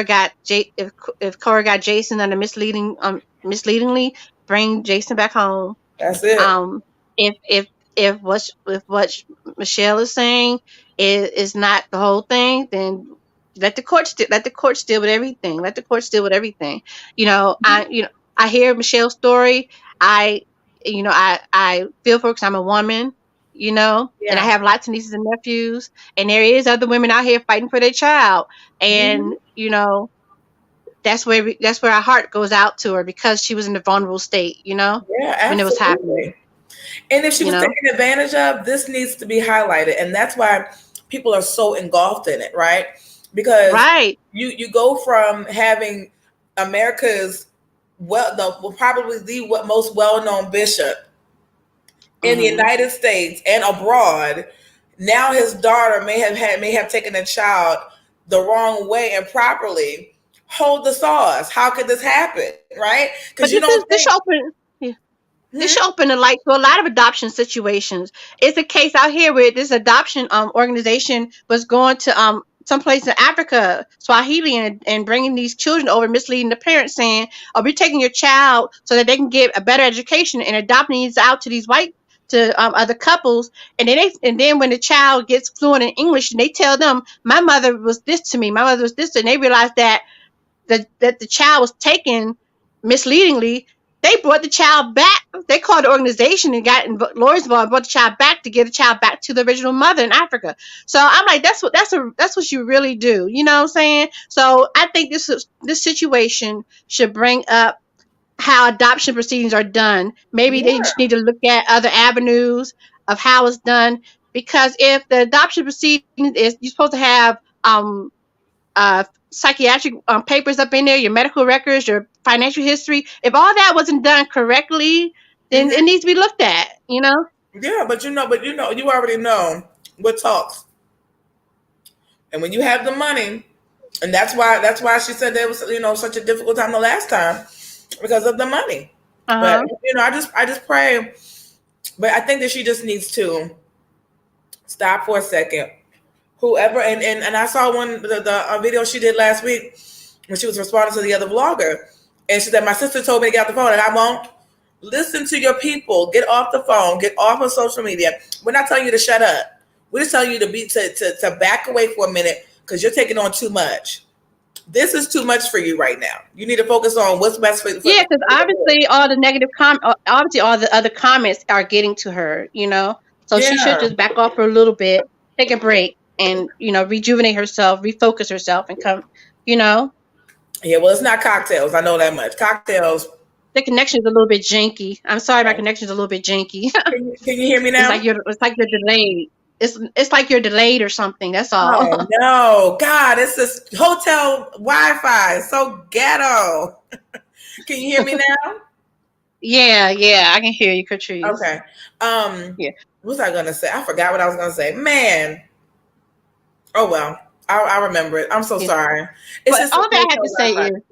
[SPEAKER 2] got if Cora got Jason under misleadingly, bring Jason back home.
[SPEAKER 1] That's it.
[SPEAKER 2] Um, if what Michelle is saying is not the whole thing, then let the courts deal with everything. Let the courts deal with everything. I hear Michelle's story. I I feel for her because I'm a woman. And I
[SPEAKER 1] Yeah.
[SPEAKER 2] have lots of nieces and nephews, and there is other women out here fighting for their child, and
[SPEAKER 1] Mhm.
[SPEAKER 2] that's where our heart goes out to her because she was in a vulnerable state,
[SPEAKER 1] Yeah,
[SPEAKER 2] when it was happening,
[SPEAKER 1] absolutely. And if she
[SPEAKER 2] you
[SPEAKER 1] was
[SPEAKER 2] know.
[SPEAKER 1] taken advantage of, this needs to be highlighted. And that's why people are so engulfed in it, right? Because
[SPEAKER 2] Right.
[SPEAKER 1] you go from having America's probably the most well-known bishop in the
[SPEAKER 2] Mhm.
[SPEAKER 1] United States and abroad. Now his daughter may have taken a child the wrong way improperly. Hold the sauce. How could this happen? Right? Because
[SPEAKER 2] But
[SPEAKER 1] you don't
[SPEAKER 2] this
[SPEAKER 1] think.
[SPEAKER 2] open yeah, this
[SPEAKER 1] Hmm?
[SPEAKER 2] should open the light to a lot of adoption situations. It's a case out here where this adoption organization was going to someplace in Africa, Swahili, and bringing these children over, misleading the parents, saying, "Oh, we're taking your child so that they can get a better education," and adopting these out to these white to other couples, and then when the child gets fluent in English, and they tell them, "My mother was this to me, my mother was this," and they realize that the child was taken misleadingly. They brought the child back. They called the organization and got lawyers involved, and brought the child back to get the child back to the original mother in Africa. So I'm like, that's what you really do. You know what I'm saying? So I think this situation should bring up how adoption proceedings are done. Maybe they
[SPEAKER 1] Yeah.
[SPEAKER 2] just need to look at other avenues of how it's done. Because if the adoption proceedings is you're supposed to have psychiatric papers up in there, your medical records, your financial history. If all that wasn't done correctly, then it
[SPEAKER 1] Hmm.
[SPEAKER 2] needs to be looked at.
[SPEAKER 1] Yeah, you already know what talks. And when you have the money, and that's why she said there was such a difficult time the last time because of the money.
[SPEAKER 2] Uh
[SPEAKER 1] But
[SPEAKER 2] huh.
[SPEAKER 1] I just pray. But I think that she just needs to stop for a second. Whoever and I saw the video she did last week when she was responding to the other vlogger, and she said my sister told me to get off the phone, and I won't. Listen to your people. Get off the phone. Get off of social media. We're not telling you to shut up. We're just telling you to back away for a minute because you're taking on too much. This is too much for you right now. You need to focus on what's best
[SPEAKER 2] Yeah, because
[SPEAKER 1] for the boy.
[SPEAKER 2] obviously all the other comments are getting to her. So she should
[SPEAKER 1] Yeah.
[SPEAKER 2] just back off for a little bit, take a break, and rejuvenate herself, refocus herself, and come. You know,
[SPEAKER 1] Yeah, well, it's not cocktails. I know that much. Cocktails.
[SPEAKER 2] the connection's a little bit janky. I'm sorry, my connection's a little bit janky.
[SPEAKER 1] Can you hear me now?
[SPEAKER 2] It's like you're delayed. It's like you're delayed or something. That's all.
[SPEAKER 1] Oh no, God! It's this hotel Wi-Fi. It's so ghetto. Can you hear me now?
[SPEAKER 2] Yeah, yeah, I can hear you, Catrice.
[SPEAKER 1] Okay. Um,
[SPEAKER 2] Yeah,
[SPEAKER 1] what was I gonna say? I forgot what I was gonna say. Man. Oh well. I remember it. I'm so
[SPEAKER 2] yeah.
[SPEAKER 1] sorry. It's
[SPEAKER 2] But
[SPEAKER 1] just
[SPEAKER 2] all
[SPEAKER 1] this
[SPEAKER 2] that I have to
[SPEAKER 1] hotel
[SPEAKER 2] say
[SPEAKER 1] Wi-Fi.
[SPEAKER 2] is,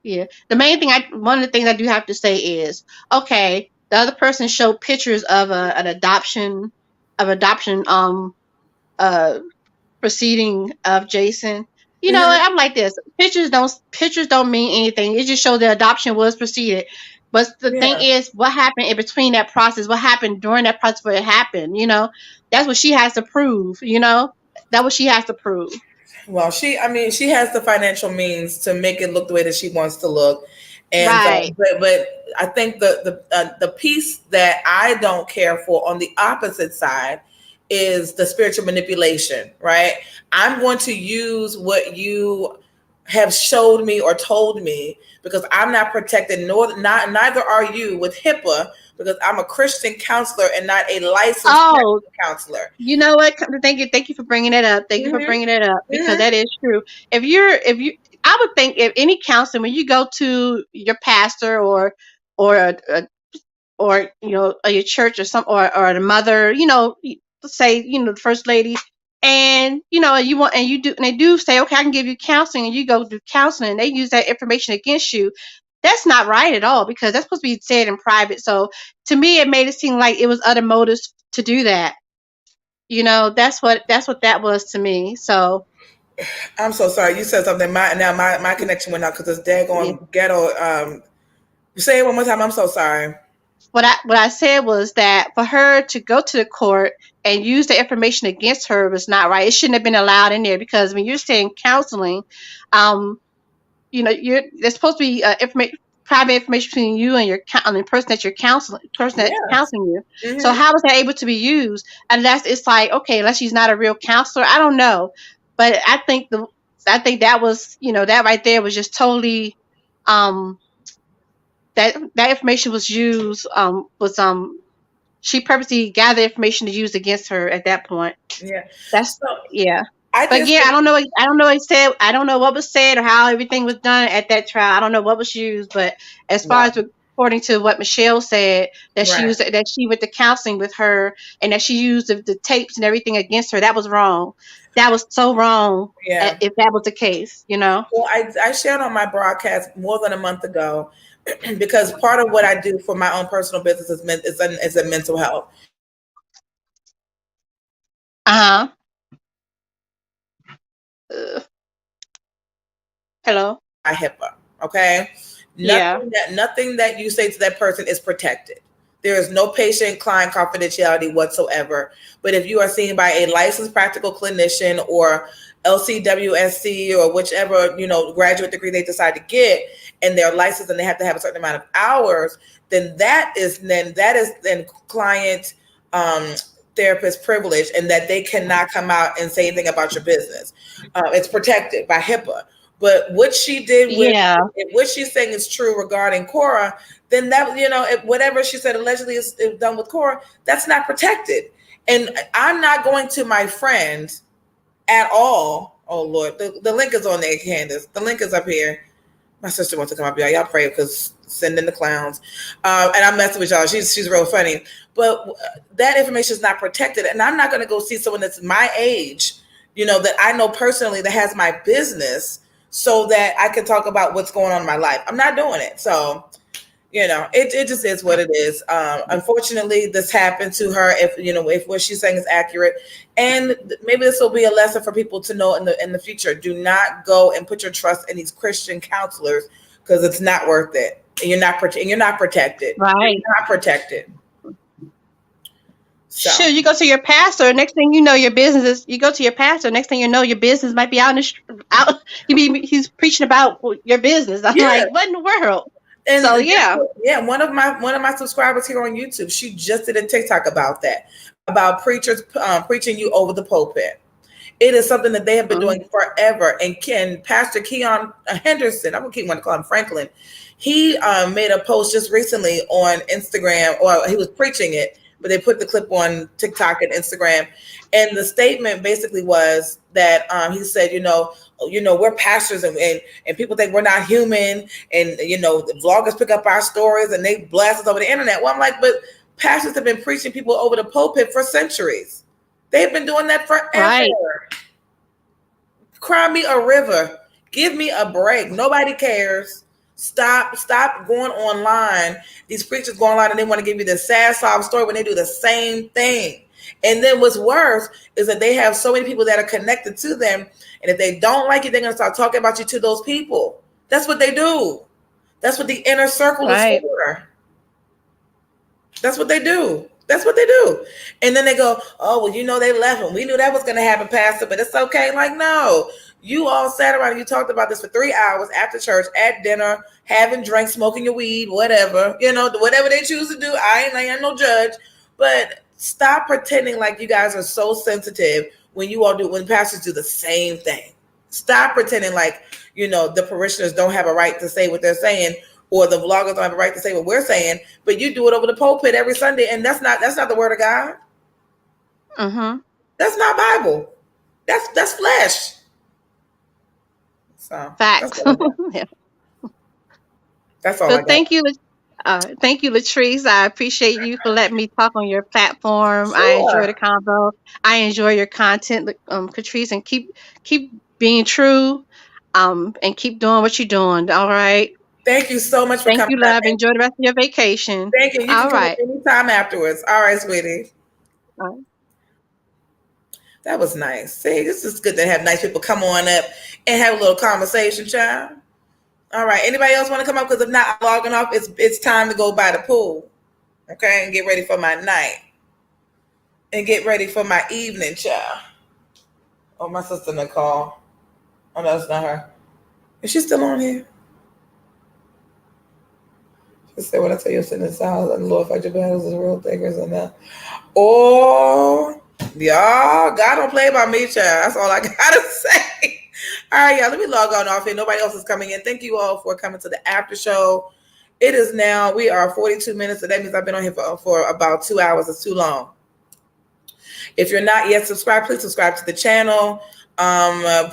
[SPEAKER 2] yeah, yeah. One of the things I do have to say is, okay, the other person showed pictures of an adoption uh proceeding of Jason.
[SPEAKER 1] Hmm.
[SPEAKER 2] I'm like this. Pictures don't mean anything. It just shows the adoption was proceeded. But the thing
[SPEAKER 1] Yeah.
[SPEAKER 2] is, what happened in between that process? What happened during that process where it happened? That's what she has to prove. That's what she has to prove.
[SPEAKER 1] Well, I mean, she has the financial means to make it look the way that she wants to look. And
[SPEAKER 2] Right.
[SPEAKER 1] but I think the piece that I don't care for on the opposite side is the spiritual manipulation, right? I'm going to use what you have showed me or told me because I'm not protected, nor not neither are you with HIPAA because I'm a Christian counselor and not a licensed
[SPEAKER 2] Oh,
[SPEAKER 1] counselor.
[SPEAKER 2] you know what? Thank you for bringing it up. Thank you for
[SPEAKER 1] Mm-hmm.
[SPEAKER 2] bringing it up because
[SPEAKER 1] Mm-hmm.
[SPEAKER 2] that is true. If you, I would think if any counseling, when you go to your pastor or or your church or or the mother, say the first lady, and you want and you do and they do say, okay, I can give you counseling, and you go do counseling, and they use that information against you. That's not right at all because that's supposed to be said in private. So to me, it made it seem like it was other motives to do that. That's what that was to me. So
[SPEAKER 1] I'm so sorry. You said something. My connection went out because it's
[SPEAKER 2] yeah.
[SPEAKER 1] daggone ghetto. Say it one more time. I'm so sorry.
[SPEAKER 2] What I said was that for her to go to the court and use the information against her was not right. It shouldn't have been allowed in there because when you're saying counseling, um, there's supposed to be private information between you and the person that you're counseling, person that's
[SPEAKER 1] Yes.
[SPEAKER 2] counseling you. So
[SPEAKER 1] Mm-hmm.
[SPEAKER 2] how was that able to be used? And it's like, okay, unless she's not a real counselor, I don't know, but I think that was that right there was just totally um that information was used was she purposely gathered information to use against her at that point.
[SPEAKER 1] Yeah.
[SPEAKER 2] That's
[SPEAKER 1] So
[SPEAKER 2] yeah.
[SPEAKER 1] I
[SPEAKER 2] But
[SPEAKER 1] just
[SPEAKER 2] again, I
[SPEAKER 1] think,
[SPEAKER 2] don't know. I don't know. It said. I don't know what was said or how everything was done at that trial. I don't know what was used. But as far
[SPEAKER 1] right,
[SPEAKER 2] as according to what Michelle said,
[SPEAKER 1] right.
[SPEAKER 2] that she went to counseling with her and that she used the tapes and everything against her. That was wrong. That was so wrong.
[SPEAKER 1] Yeah.
[SPEAKER 2] If that was the case,
[SPEAKER 1] Well, I shared on my broadcast more than a month ago because part of what I do for my own personal business is a mental health.
[SPEAKER 2] Uh huh. Hello.
[SPEAKER 1] By HIPAA. Okay.
[SPEAKER 2] Yeah.
[SPEAKER 1] Nothing that you say to that person is protected. There is no patient client confidentiality whatsoever. But if you are seen by a licensed practical clinician or LCWSC or whichever graduate degree they decide to get, and they're licensed and they have to have a certain amount of hours, then client um, therapist privilege, and that they cannot come out and say anything about your business. It's protected by HIPAA. But what she did with
[SPEAKER 2] Yeah.
[SPEAKER 1] if what she's saying is true regarding Cora, then that if whatever she said allegedly is done with Cora, that's not protected. And I'm not going to my friends at all. Oh Lord, the link is on there, Candace. The link is up here. My sister wants to come up, y'all. Y'all pray because sending the clowns. And I'm messing with y'all. She's real funny, but that information is not protected, and I'm not going to go see someone that's my age, that I know personally that has my business, so that I can talk about what's going on in my life. I'm not doing it. So it just is what it is. Unfortunately, this happened to her. If what she's saying is accurate, and maybe this will be a lesson for people to know in the future. Do not go and put your trust in these Christian counselors because it's not worth it. And you're not protected.
[SPEAKER 2] Right.
[SPEAKER 1] You're not protected. So
[SPEAKER 2] Sure, you go to your pastor. Next thing you know, your business is. You go to your pastor. Next thing you know, your business might be out in out. He's preaching about your business. I'm
[SPEAKER 1] yeah,
[SPEAKER 2] like, what in the world?
[SPEAKER 1] and
[SPEAKER 2] So yeah.
[SPEAKER 1] yeah, one of my subscribers here on YouTube, she just did a TikTok about that, about preachers preaching you over the pulpit. It is something that they have been
[SPEAKER 2] Mhm.
[SPEAKER 1] doing forever. And Pastor Keon Henderson, I'm gonna keep wanting to call him Franklin. He made a post just recently on Instagram, or he was preaching it, but they put the clip on TikTok and Instagram. And the statement basically was that he said, we're pastors, and people think we're not human, and the vloggers pick up our stories and they blast us over the internet. Well, I'm like, but pastors have been preaching people over the pulpit for centuries. They've been doing that forever.
[SPEAKER 2] Right.
[SPEAKER 1] Cry me a river. Give me a break. Nobody cares. Stop going online. These preachers go online and they want to give you the sad sob story when they do the same thing. And then what's worse is that they have so many people that are connected to them. And if they don't like you, they're going to start talking about you to those people. That's what they do. That's what the inner circle is
[SPEAKER 2] Right.
[SPEAKER 1] for. That's what they do. That's what they do. And then they go, oh, well, they left, and we knew that was going to happen, Pastor, but it's okay. Like, no, You all sat around and you talked about this for 3 hours after church, at dinner, having drinks, smoking your weed, whatever. Whatever they choose to do. I ain't no judge. But stop pretending like you guys are so sensitive when pastors do the same thing. Stop pretending like, the parishioners don't have a right to say what they're saying, or the vloggers don't have a right to say what we're saying, but you do it over the pulpit every Sunday, and that's not the word of God.
[SPEAKER 2] Mm-hmm.
[SPEAKER 1] That's not Bible. That's flesh. So
[SPEAKER 2] Facts.
[SPEAKER 1] yeah. That's all I
[SPEAKER 2] So
[SPEAKER 1] got.
[SPEAKER 2] thank you, Latrice. I appreciate you for letting me talk on your platform.
[SPEAKER 1] Sure.
[SPEAKER 2] I enjoy the convo. I enjoy your content, Catrice, and keep being true, and keep doing what you're doing. All right.
[SPEAKER 1] Thank you so much for
[SPEAKER 2] Thank
[SPEAKER 1] coming
[SPEAKER 2] you,
[SPEAKER 1] up.
[SPEAKER 2] love. Enjoy the rest of your vacation.
[SPEAKER 1] Thank you. You
[SPEAKER 2] All
[SPEAKER 1] can come up
[SPEAKER 2] right.
[SPEAKER 1] anytime afterwards. All right, sweetie.
[SPEAKER 2] All right.
[SPEAKER 1] That was nice. See, this is good to have nice people come on up and have a little conversation, child. All right. Anybody else want to come up? Because if not, I'm logging off. It's time to go by the pool. Okay, and get ready for my night. And get ready for my evening, child. Oh, my sister Nicole. Oh, no, that's not her. Is she still on here? She said, "When I tell you, sitting in silence and the Lord fight your battles as real thinkers and that." Oh, y'all, God don't play about me, child. That's all I gotta say. All right, y'all, let me log on off here. Nobody else is coming in. Thank you all for coming to the after show. It is now, we are 42 minutes, so that means I've been on here for about 2 hours. It's too long. If you're not yet subscribed, please subscribe to the channel.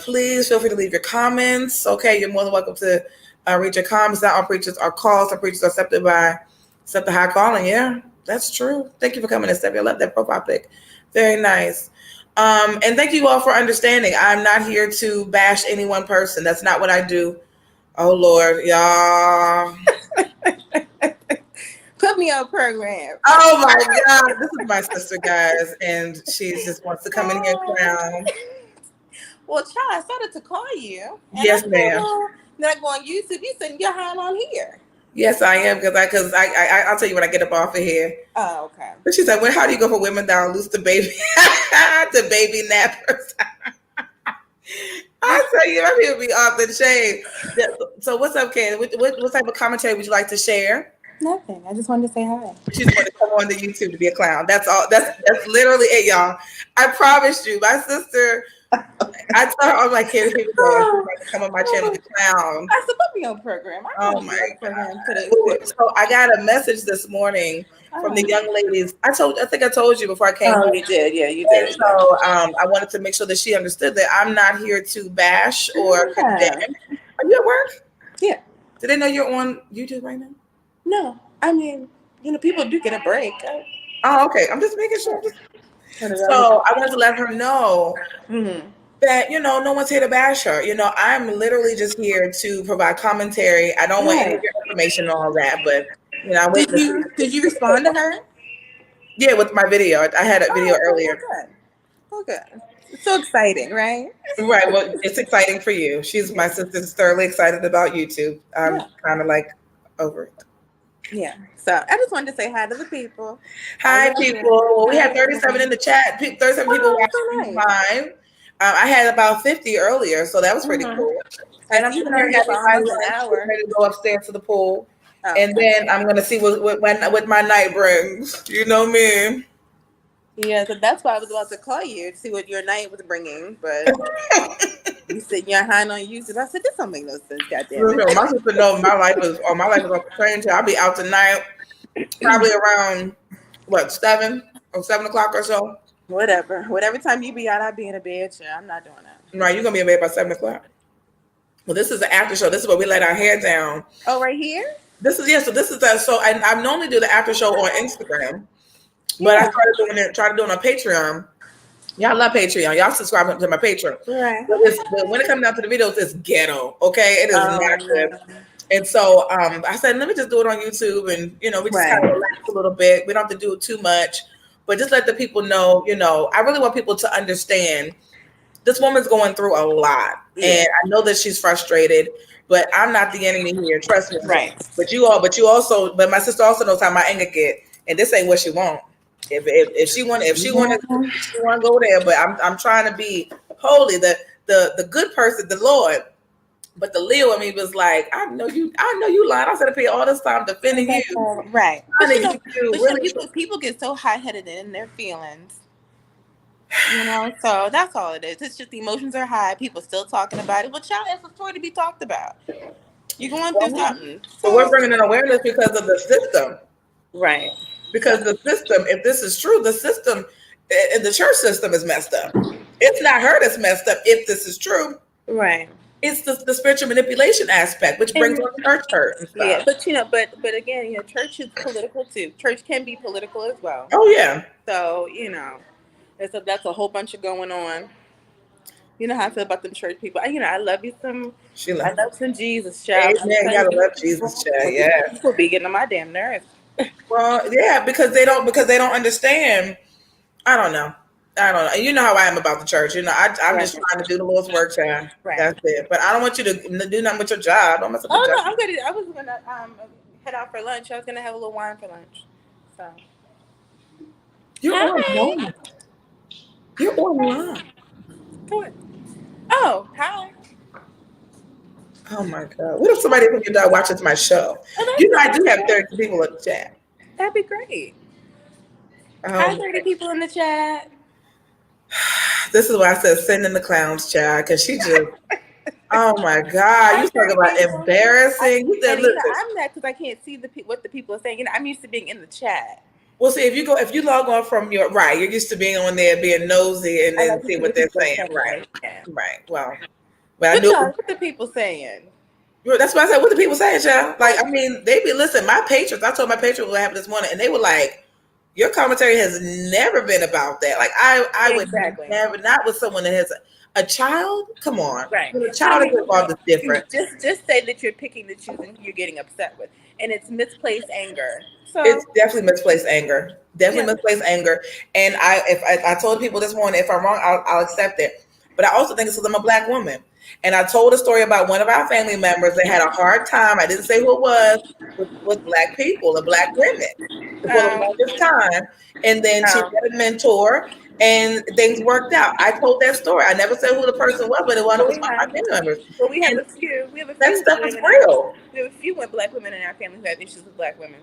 [SPEAKER 1] Please feel free to leave your comments. Okay, you're more than welcome to read your comments. Not all preachers are called. Some preachers are accepted the high calling. Yeah, that's true. Thank you for coming in, Stephanie. I love that profile pic. Very nice. And thank you all for understanding. I'm not here to bash any one person. That's not what I do. Oh, Lord, y'all.
[SPEAKER 3] Put me on program.
[SPEAKER 1] Oh, my God. This is my sister, guys, and she just wants to come in here and clown.
[SPEAKER 3] Well, child, I started to call you.
[SPEAKER 1] Yes, ma'am.
[SPEAKER 3] Then I go on YouTube. You said you're hiding on here.
[SPEAKER 1] Yes, I am, because I'll tell you when I get up off of here.
[SPEAKER 3] Oh, okay.
[SPEAKER 1] But she said, "Well, how do you go for women down loose to baby to baby nappers?" I tell you, I'm here to be off the chain. So what's up, Ken? What type of commentary would you like to share?
[SPEAKER 3] Nothing. I just wanted to say hi.
[SPEAKER 1] She just wanted to come on the YouTube to be a clown. That's all. That's literally it, y'all. I promised you, my sister. I told her, I'm like, here we go. Come on my channel to clown.
[SPEAKER 3] I said, put me on program.
[SPEAKER 1] Oh my God. So I got a message this morning from the young ladies. I think I told you before I came.
[SPEAKER 3] Oh, you did. Yeah, you did.
[SPEAKER 1] And so I wanted to make sure that she understood that I'm not here to bash or condemn. Are you at work?
[SPEAKER 3] Yeah.
[SPEAKER 1] Do they know you're on YouTube right now?
[SPEAKER 3] No. I mean, people do get a break.
[SPEAKER 1] Oh, okay. I'm just making sure. So I wanted to let her know that, no one's here to bash her. I'm literally just here to provide commentary. I don't want any of your information and all that, but,
[SPEAKER 3] Did you respond to her?
[SPEAKER 1] Yeah, with my video. I had a video earlier.
[SPEAKER 3] Oh, good. It's so exciting, right?
[SPEAKER 1] Right. Well, it's exciting for you. My sister's thoroughly excited about YouTube. I'm kind of like over it.
[SPEAKER 3] Yeah. So I just wanted to say hi to the people.
[SPEAKER 1] Hi, people. Well, we have 37 in the chat. 37 people watching live. I had about 50 earlier, so that was pretty cool. And I'm just going to go upstairs to the pool, and then I'm going to see what my night brings. You know me.
[SPEAKER 3] Yeah, so that's why I was about to call you to see what your night was bringing, but you said you're high on YouTube. I said, this don't make no sense, goddamn it.
[SPEAKER 1] My sister knows my life is on the train. I'll be out tonight, probably around 7 o'clock or so.
[SPEAKER 3] Whatever time you be out, I'll be in a bed. Sure, I'm not doing that.
[SPEAKER 1] Right, you're gonna be in bed by 7 o'clock. Well, this is the after show. This is where we let our hair down.
[SPEAKER 3] Oh, right here.
[SPEAKER 1] So this is that. So I normally do the after show on Instagram. But I tried to do it on Patreon. Y'all love Patreon. Y'all subscribe to my Patreon.
[SPEAKER 3] Right.
[SPEAKER 1] But when it comes down to the videos, it's ghetto. Okay, it is not good. And so I said, let me just do it on YouTube, and we just kind of relax a little bit. We don't have to do it too much, but just let the people know. I really want people to understand this woman's going through a lot, and I know that she's frustrated. But I'm not the enemy here. Trust me.
[SPEAKER 3] Right.
[SPEAKER 1] But my sister also knows how my anger get, and this ain't what she want. If she want to go there, but I'm trying to be holy. The the good person, the Lord. But the Leo in me was like, I know you lying. I said to pay all this time defending you.
[SPEAKER 3] Right. But
[SPEAKER 1] Really
[SPEAKER 3] people get so high-headed in their feelings. So that's all it is. It's just the emotions are high. People still talking about it. Well, child, it's a story to be talked about. You're going through something.
[SPEAKER 1] So we're bringing in awareness because of the system.
[SPEAKER 3] Right.
[SPEAKER 1] Because the system, if this is true, the system, the church system is messed up. It's not her that's messed up if this is true.
[SPEAKER 3] Right.
[SPEAKER 1] It's the spiritual manipulation aspect, which brings on church hurt and stuff.
[SPEAKER 3] Yeah, but again, church is political too. Church can be political as well.
[SPEAKER 1] Oh yeah.
[SPEAKER 3] So that's a whole bunch of going on. You know how I feel about them church people. I love you some. I love some Jesus, child.
[SPEAKER 1] Amen. Gotta love Jesus, child. Yeah.
[SPEAKER 3] People be getting on my damn nerves.
[SPEAKER 1] Well, yeah, because they don't understand. I don't know. You know how I am about the church. I'm just trying to do the Lord's work, child. Right. That's it. But I don't want you to do nothing with your job. Don't mess up your job.
[SPEAKER 3] No, I'm good. I was gonna head out for lunch. I was gonna have a little wine for lunch. So
[SPEAKER 1] you're online. You're online.
[SPEAKER 3] What? Oh, hi.
[SPEAKER 1] Oh my God! What if somebody from your dog watches my show? I do have 30 people in the chat.
[SPEAKER 3] That'd be great. Hi, 30 people in the chat.
[SPEAKER 1] This is why I said send in the clowns, child, because she just, oh my God, you talking about embarrassing. You said, listen.
[SPEAKER 3] I'm mad because I can't see what the people are saying. I'm used to being in the chat.
[SPEAKER 1] Well, see, if you log on from you're used to being on there, being nosy, and then see what they're saying. Right. Yeah. Right. Well,
[SPEAKER 3] what the people saying?
[SPEAKER 1] That's what I said. What the people saying, child? Like, I mean, they be listen. My patrons. I told my patrons what happened this morning, and they were like, your commentary has never been about that. Like I would never, not with someone that has a child. Come on,
[SPEAKER 3] right?
[SPEAKER 1] When a child is involved, is different.
[SPEAKER 3] Just say that you're picking the choosing you're getting upset with, and it's misplaced anger. So
[SPEAKER 1] it's definitely misplaced anger. Misplaced anger. And I told people this morning, if I'm wrong, I'll accept it. But I also think it's because I'm a Black woman. And I told a story about one of our family members that had a hard time. I didn't say who it was with Black people and Black women for the longest time. And then she had a mentor and things worked out. I told that story. I never said who the person was, but it was one of my family members.
[SPEAKER 3] But we have a few.
[SPEAKER 1] That stuff is real.
[SPEAKER 3] We have a few Black women in our family who have issues with Black women.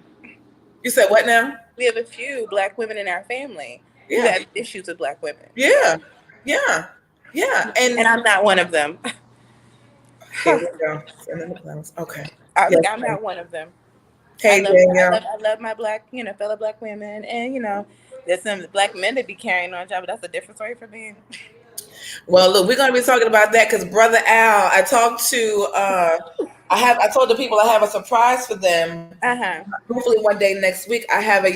[SPEAKER 1] You said what now?
[SPEAKER 3] We have a few Black women in our family who have issues with Black women.
[SPEAKER 1] Yeah. Yeah. Yeah. And
[SPEAKER 3] I'm not one of them.
[SPEAKER 1] Here we go. Okay.
[SPEAKER 3] I'm not one of them.
[SPEAKER 1] Hey,
[SPEAKER 3] I love my Black, fellow Black women, and there's some Black men that be carrying on job, but that's a different story for me.
[SPEAKER 1] Well, look, we're going to be talking about that because Brother Al, I talked to. I told the people I have a surprise for them. Hopefully, one day next week, I have a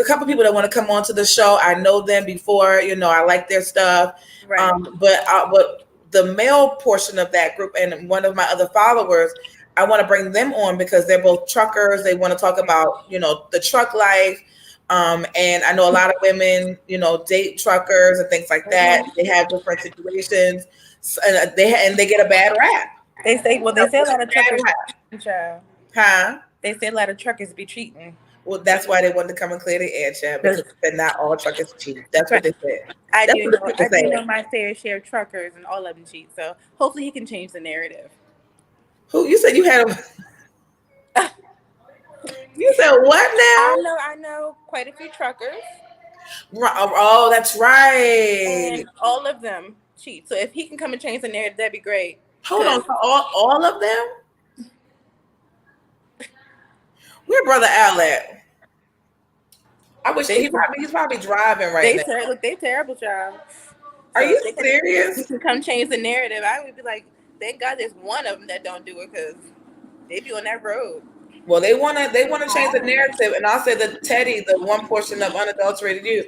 [SPEAKER 1] couple people that want to come on to the show. I know them before, I like their stuff. Right. But the male portion of that group and one of my other followers, I want to bring them on because they're both truckers. They want to talk about, the truck life. And I know a lot of women, date truckers and things like that. They have different situations, and they get a bad rap.
[SPEAKER 3] They say a lot of truckers. They say a lot of truckers be cheating.
[SPEAKER 1] Well, that's why they wanted to come and clear the air, Chad, because they're not all truckers cheat. That's what they said.
[SPEAKER 3] I do know my fair share of truckers, and all of them cheat. So hopefully he can change the narrative.
[SPEAKER 1] Who you said you had a? You said what now?
[SPEAKER 3] I know quite a few truckers.
[SPEAKER 1] Oh, that's right.
[SPEAKER 3] And all of them cheat. So if he can come and change the narrative, that'd be great.
[SPEAKER 1] Hold on, all of them? Where Brother Al at? I wish he's probably driving right now.
[SPEAKER 3] They terrible, child.
[SPEAKER 1] Are you serious?
[SPEAKER 3] He can come change the narrative. I would be like, thank God there's one of them that don't do it because they be on that road.
[SPEAKER 1] Well, they wanna change the narrative, and I'll say that Teddy, the one portion of Unadulterated You,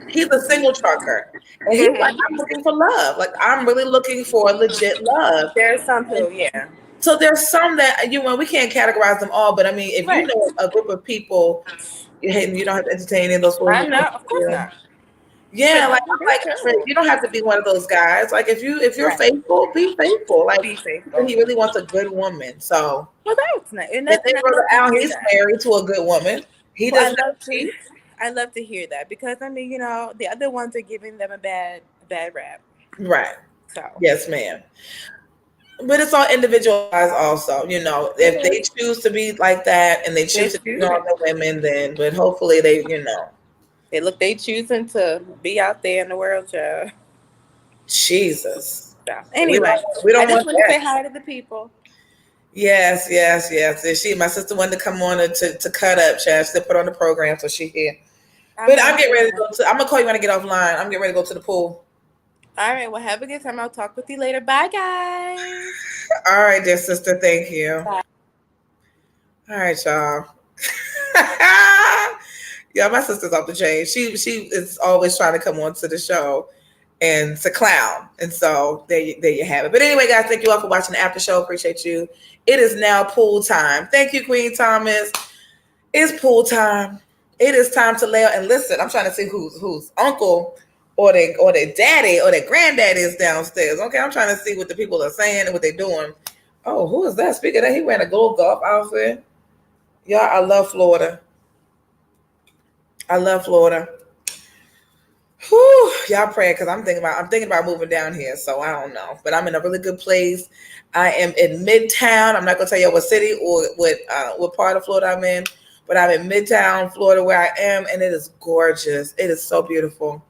[SPEAKER 1] he's a single trucker, and he's like, I'm looking for love. Like I'm really looking for legit love.
[SPEAKER 3] There's some who, yeah.
[SPEAKER 1] So there's some that we can't categorize them all, but I mean, if you know a group of people, you don't have to entertain any of those.
[SPEAKER 3] I know, of course not.
[SPEAKER 1] Yeah, like you don't have to be one of those guys. Like if you're faithful, be faithful. Like be faithful. He really wants a good woman. So
[SPEAKER 3] that's nice. And
[SPEAKER 1] then Brother Al, he's married to a good woman. He doesn't cheat.
[SPEAKER 3] I love to hear that because I mean, the other ones are giving them a bad rap.
[SPEAKER 1] Right.
[SPEAKER 3] So
[SPEAKER 1] Yes, ma'am. But it's all individualized also, if they choose to be like that and they choose to ignore the women, then, but hopefully
[SPEAKER 3] they choosing to be out there in the world, child.
[SPEAKER 1] Jesus.
[SPEAKER 3] So anyway,
[SPEAKER 1] we don't
[SPEAKER 3] I just
[SPEAKER 1] want
[SPEAKER 3] want to
[SPEAKER 1] that.
[SPEAKER 3] say hi to the people.
[SPEAKER 1] Yes. And my sister wanted to come on to cut up, Chad. She put on the program, so she here. But I'm getting ready to go I'm gonna call you when I get offline. I'm getting ready to go to the pool.
[SPEAKER 3] All right, well, have a good time. I'll talk with you later. Bye, guys.
[SPEAKER 1] All right, dear sister. Thank you.
[SPEAKER 3] Bye.
[SPEAKER 1] All right, y'all. Yeah, my sister's off the chain. She is always trying to come on to the show and to clown. And so there you have it. But anyway, guys, thank you all for watching the after show. Appreciate you. It is now pool time. Thank you, Queen Thomas. It's pool time. It is time to lay out and listen. I'm trying to see whose uncle or their daddy or their granddaddy is downstairs. Okay, I'm trying to see what the people are saying and what they're doing. Oh, who is that? Speaking of that, he wearing a gold golf outfit. Y'all, I love Florida. Whew, y'all pray because I'm thinking about moving down here. So I don't know, but I'm in a really good place. I am in Midtown. I'm not gonna tell you what city or what part of Florida I'm in, but I'm in Midtown, Florida, where I am, and it is gorgeous. It is so beautiful.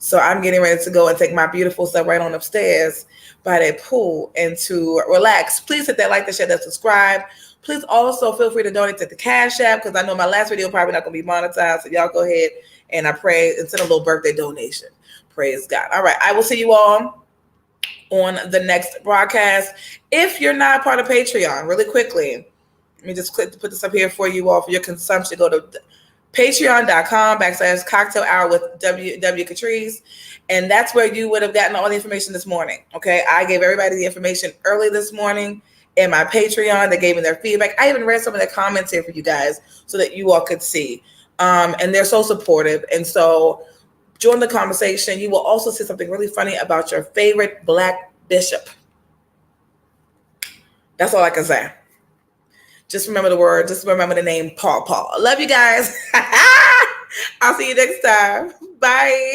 [SPEAKER 1] So I'm getting ready to go and take my beautiful stuff right on upstairs by that pool and to relax. Please hit that like, that share, that subscribe. Please also feel free to donate to the Cash App because I know my last video probably not going to be monetized. So y'all go ahead and I pray and send a little birthday donation. Praise God. All right. I will see you all on the next broadcast. If you're not part of Patreon, really quickly, let me just put this up here for you all for your consumption. Go to patreon.com/cocktail hour with W Catrice. And that's where you would have gotten all the information this morning. Okay. I gave everybody the information early this morning in my Patreon. They gave me their feedback. I even read some of their comments here for you guys so that you all could see. And they're so supportive. And so join the conversation. You will also see something really funny about your favorite Black bishop. That's all I can say. Just remember the word. Just remember the name Paul. I love you guys. I'll see you next time. Bye.